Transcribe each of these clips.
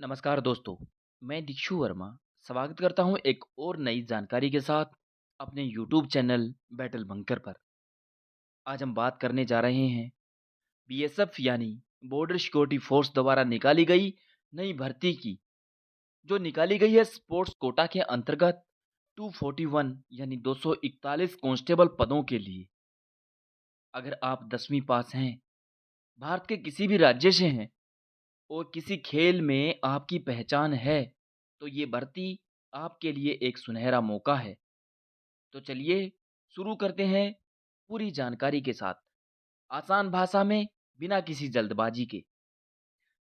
नमस्कार दोस्तों, मैं दीक्षु वर्मा स्वागत करता हूं एक और नई जानकारी के साथ अपने YouTube चैनल बैटल बंकर पर। आज हम बात करने जा रहे हैं बीएसएफ यानी बॉर्डर सिक्योरिटी फोर्स द्वारा निकाली गई नई भर्ती की, जो निकाली गई है स्पोर्ट्स कोटा के अंतर्गत 241 यानी 241 कांस्टेबल पदों के लिए। अगर आप 10वीं पास हैं, भारत के किसी भी राज्य से हैं और किसी खेल में आपकी पहचान है, तो ये भर्ती आपके लिए एक सुनहरा मौका है। तो चलिए शुरू करते हैं पूरी जानकारी के साथ, आसान भाषा में, बिना किसी जल्दबाजी के।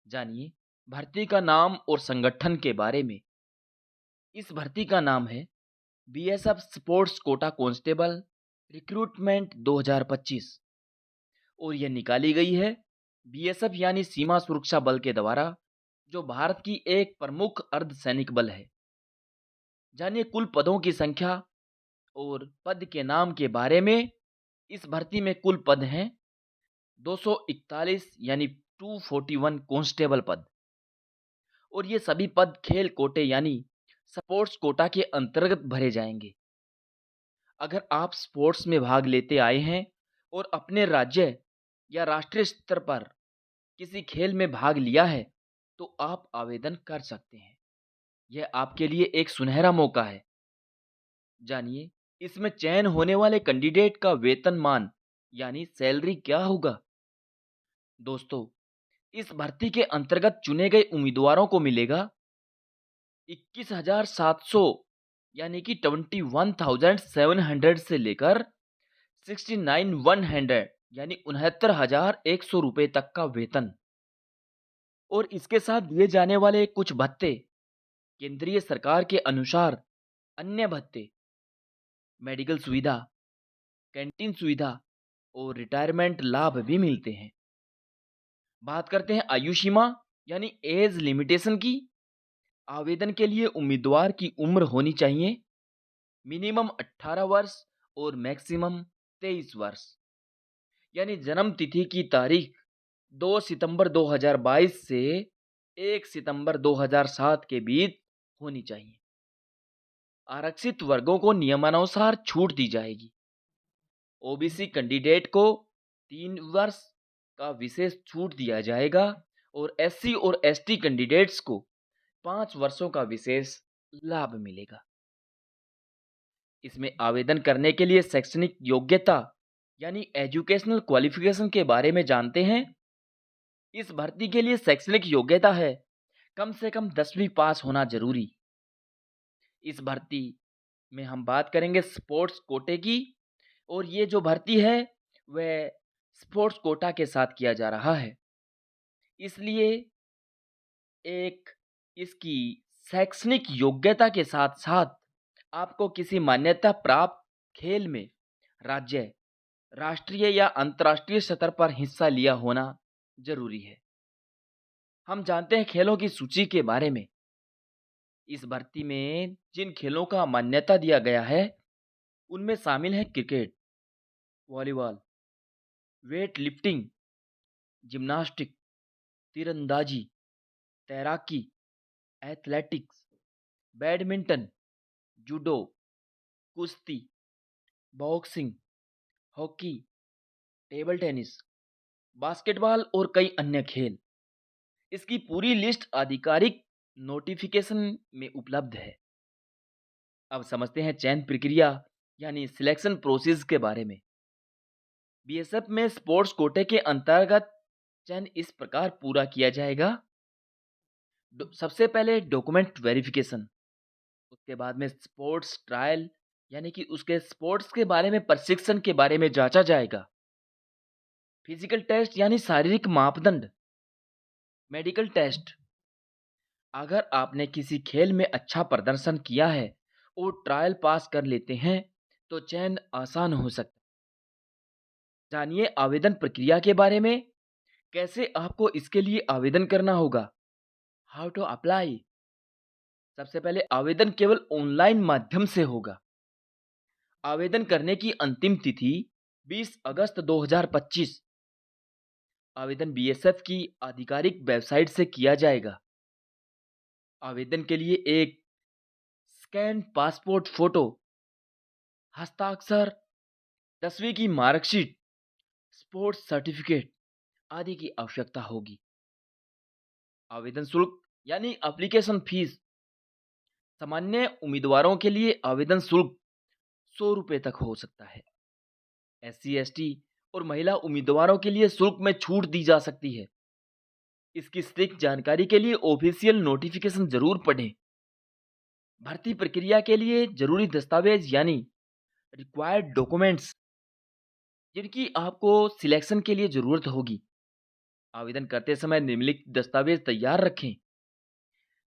जानिए भर्ती का नाम और संगठन के बारे में। इस भर्ती का नाम है BSF sports quota constable recruitment 2025 और यह निकाली गई है बीएसएफ यानी सीमा सुरक्षा बल के द्वारा, जो भारत की एक प्रमुख अर्धसैनिक बल है। जानिए कुल पदों की संख्या और पद के नाम के बारे में। इस भर्ती में कुल पद हैं 241 यानी 241 कांस्टेबल पद, और ये सभी पद खेल कोटे यानी स्पोर्ट्स कोटा के अंतर्गत भरे जाएंगे। अगर आप स्पोर्ट्स में भाग लेते आए हैं और अपने राज्य या राष्ट्रीय स्तर पर किसी खेल में भाग लिया है, तो आप आवेदन कर सकते हैं। यह आपके लिए एक सुनहरा मौका है। जानिए इसमें चयन होने वाले कैंडिडेट का वेतनमान यानी सैलरी क्या होगा। दोस्तों, इस भर्ती के अंतर्गत चुने गए उम्मीदवारों को मिलेगा 21,700 यानी कि 21,700 से लेकर 69,100 यानी 69,100 रुपए तक का वेतन, और इसके साथ दिए जाने वाले कुछ भत्ते केंद्रीय सरकार के अनुसार अन्य भत्ते, मेडिकल सुविधा, कैंटीन सुविधा और रिटायरमेंट लाभ भी मिलते हैं। बात करते हैं आयु सीमा यानी एज लिमिटेशन की। आवेदन के लिए उम्मीदवार की उम्र होनी चाहिए मिनिमम 18 वर्ष और मैक्सिमम 23 वर्ष, यानी जन्म तिथि की तारीख 2 सितंबर 2022 से 1 सितंबर 2007 के बीच होनी चाहिए। आरक्षित वर्गों को नियमानुसार छूट दी जाएगी। ओबीसी कैंडिडेट को 3 वर्ष का विशेष छूट दिया जाएगा और एससी और एसटी कैंडिडेट्स को 5 वर्षों का विशेष लाभ मिलेगा। इसमें आवेदन करने के लिए शैक्षणिक योग्यता यानी एजुकेशनल क्वालिफिकेशन के बारे में जानते हैं। इस भर्ती के लिए शैक्षणिक योग्यता है कम से कम 10वीं पास होना जरूरी। इस भर्ती में हम बात करेंगे स्पोर्ट्स कोटे की, और ये जो भर्ती है वह स्पोर्ट्स कोटा के साथ किया जा रहा है, इसलिए एक इसकी शैक्षणिक योग्यता के साथ साथ आपको किसी मान्यता प्राप्त खेल में राज्य, राष्ट्रीय या अंतर्राष्ट्रीय स्तर पर हिस्सा लिया होना जरूरी है। हम जानते हैं खेलों की सूची के बारे में। इस भर्ती में जिन खेलों का मान्यता दिया गया है उनमें शामिल है cricket, volleyball, weight lifting, gymnastic, तीरंदाजी, तैराकी, एथलेटिक्स, बैडमिंटन, जूडो, कुश्ती, boxing, hockey, table tennis, basketball और कई अन्य खेल। इसकी पूरी लिस्ट आधिकारिक नोटिफिकेशन में उपलब्ध है। अब समझते हैं चयन प्रक्रिया यानी सिलेक्शन प्रोसेस के बारे में। बीएसएफ में स्पोर्ट्स कोटे के अंतर्गत चयन इस प्रकार पूरा किया जाएगा। सबसे पहले डॉक्यूमेंट वेरिफिकेशन, उसके बाद में स्पोर्ट्स ट्रायल यानी कि उसके स्पोर्ट्स के बारे में, प्रशिक्षण के बारे में जांचा जाएगा। फिजिकल टेस्ट यानी शारीरिक मापदंड, मेडिकल टेस्ट। अगर आपने किसी खेल में अच्छा प्रदर्शन किया है और ट्रायल पास कर लेते हैं तो चयन आसान हो सकता है। जानिए आवेदन प्रक्रिया के बारे में, कैसे आपको इसके लिए आवेदन करना होगा। How to apply. सबसे पहले आवेदन केवल ऑनलाइन माध्यम से होगा। आवेदन करने की अंतिम तिथि 20 अगस्त 2025। आवेदन बीएसएफ की आधिकारिक वेबसाइट से किया जाएगा। आवेदन के लिए एक स्कैन पासपोर्ट फोटो, हस्ताक्षर, 10वीं की मार्कशीट, स्पोर्ट्स सर्टिफिकेट आदि की आवश्यकता होगी। आवेदन शुल्क यानी एप्लीकेशन फीस, सामान्य उम्मीदवारों के लिए आवेदन शुल्क 100 रुपये तक हो सकता है। SC, ST और महिला उम्मीदवारों के लिए शुल्क में छूट दी जा सकती है। इसकी सटीक जानकारी के लिए ऑफिशियल नोटिफिकेशन जरूर पढ़ें। भर्ती प्रक्रिया के लिए जरूरी दस्तावेज यानी रिक्वायर्ड डॉक्यूमेंट्स जिनकी आपको सिलेक्शन के लिए जरूरत होगी। आवेदन करते समय निम्नलिखित दस्तावेज तैयार रखें: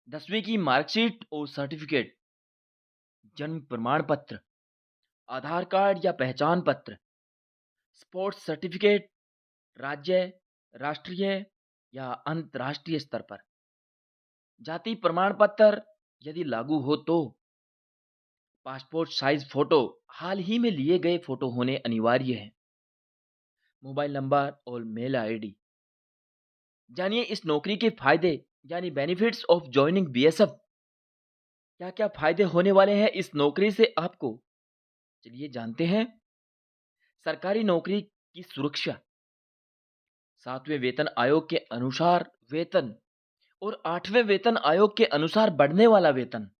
10वीं की मार्कशीट और सर्टिफिकेट, जन्म प्रमाण पत्र, आधार कार्ड या पहचान पत्र, स्पोर्ट्स सर्टिफिकेट राज्य, राष्ट्रीय या अंतर्राष्ट्रीय स्तर पर, जाति प्रमाण पत्र यदि लागू हो तो, पासपोर्ट साइज फोटो हाल ही में लिए गए फोटो होने अनिवार्य है, मोबाइल नंबर और मेल आईडी। जानिए इस नौकरी के फायदे यानी बेनिफिट्स ऑफ ज्वाइनिंग बीएसएफ। क्या क्या फायदे होने वाले हैं इस नौकरी से आपको, चलिए जानते हैं। सरकारी नौकरी की सुरक्षा, 7वें वेतन आयोग के अनुसार वेतन और 8वें वेतन आयोग के अनुसार बढ़ने वाला वेतन,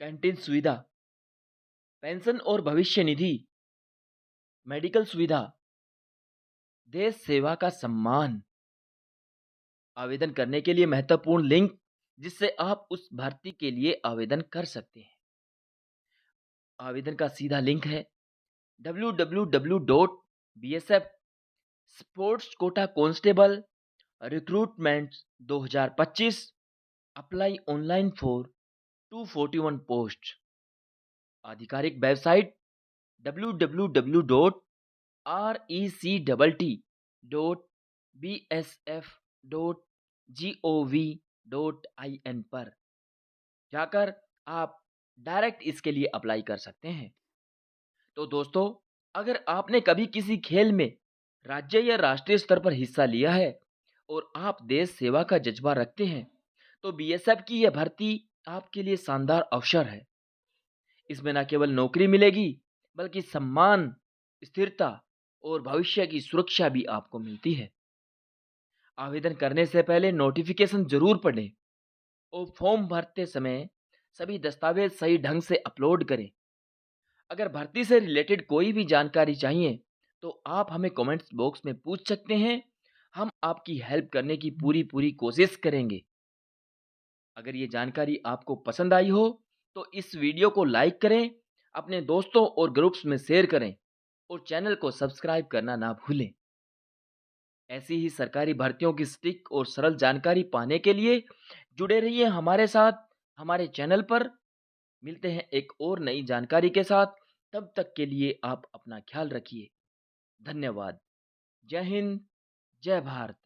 कैंटीन सुविधा, पेंशन और भविष्य निधि, मेडिकल सुविधा, देश सेवा का सम्मान। आवेदन करने के लिए महत्वपूर्ण लिंक जिससे आप उस भर्ती के लिए आवेदन कर सकते हैं। आवेदन का सीधा लिंक है www.bsf sports quota constable recruitment 2025 apply online for 241 post. आधिकारिक वेबसाइट www.rect.bsf.gov.in पर जाकर आप डायरेक्ट इसके लिए अप्लाई कर सकते हैं। तो दोस्तों, अगर आपने कभी किसी खेल में राज्य या राष्ट्रीय स्तर पर हिस्सा लिया है और आप देश सेवा का जज्बा रखते हैं, तो बीएसएफ की यह भर्ती आपके लिए शानदार अवसर है। इसमें न केवल नौकरी मिलेगी बल्कि सम्मान, स्थिरता और भविष्य की सुरक्षा भी आपको मिलती है। आवेदन करने से पहले नोटिफिकेशन जरूर पढ़ें और फॉर्म भरते समय सभी दस्तावेज सही ढंग से अपलोड करें। अगर भर्ती से रिलेटेड कोई भी जानकारी चाहिए तो आप हमें कमेंट्स बॉक्स में पूछ सकते हैं। हम आपकी हेल्प करने की पूरी कोशिश करेंगे। अगर ये जानकारी आपको पसंद आई हो तो इस वीडियो को लाइक करें, अपने दोस्तों और ग्रुप्स में शेयर करें और चैनल को सब्सक्राइब करना ना भूलें। ऐसी ही सरकारी भर्तियों की सटीक और सरल जानकारी पाने के लिए जुड़े रहिए हमारे साथ हमारे चैनल पर। मिलते हैं एक और नई जानकारी के साथ। तब तक के लिए आप अपना ख्याल रखिए। धन्यवाद। जय हिंद, जय भारत।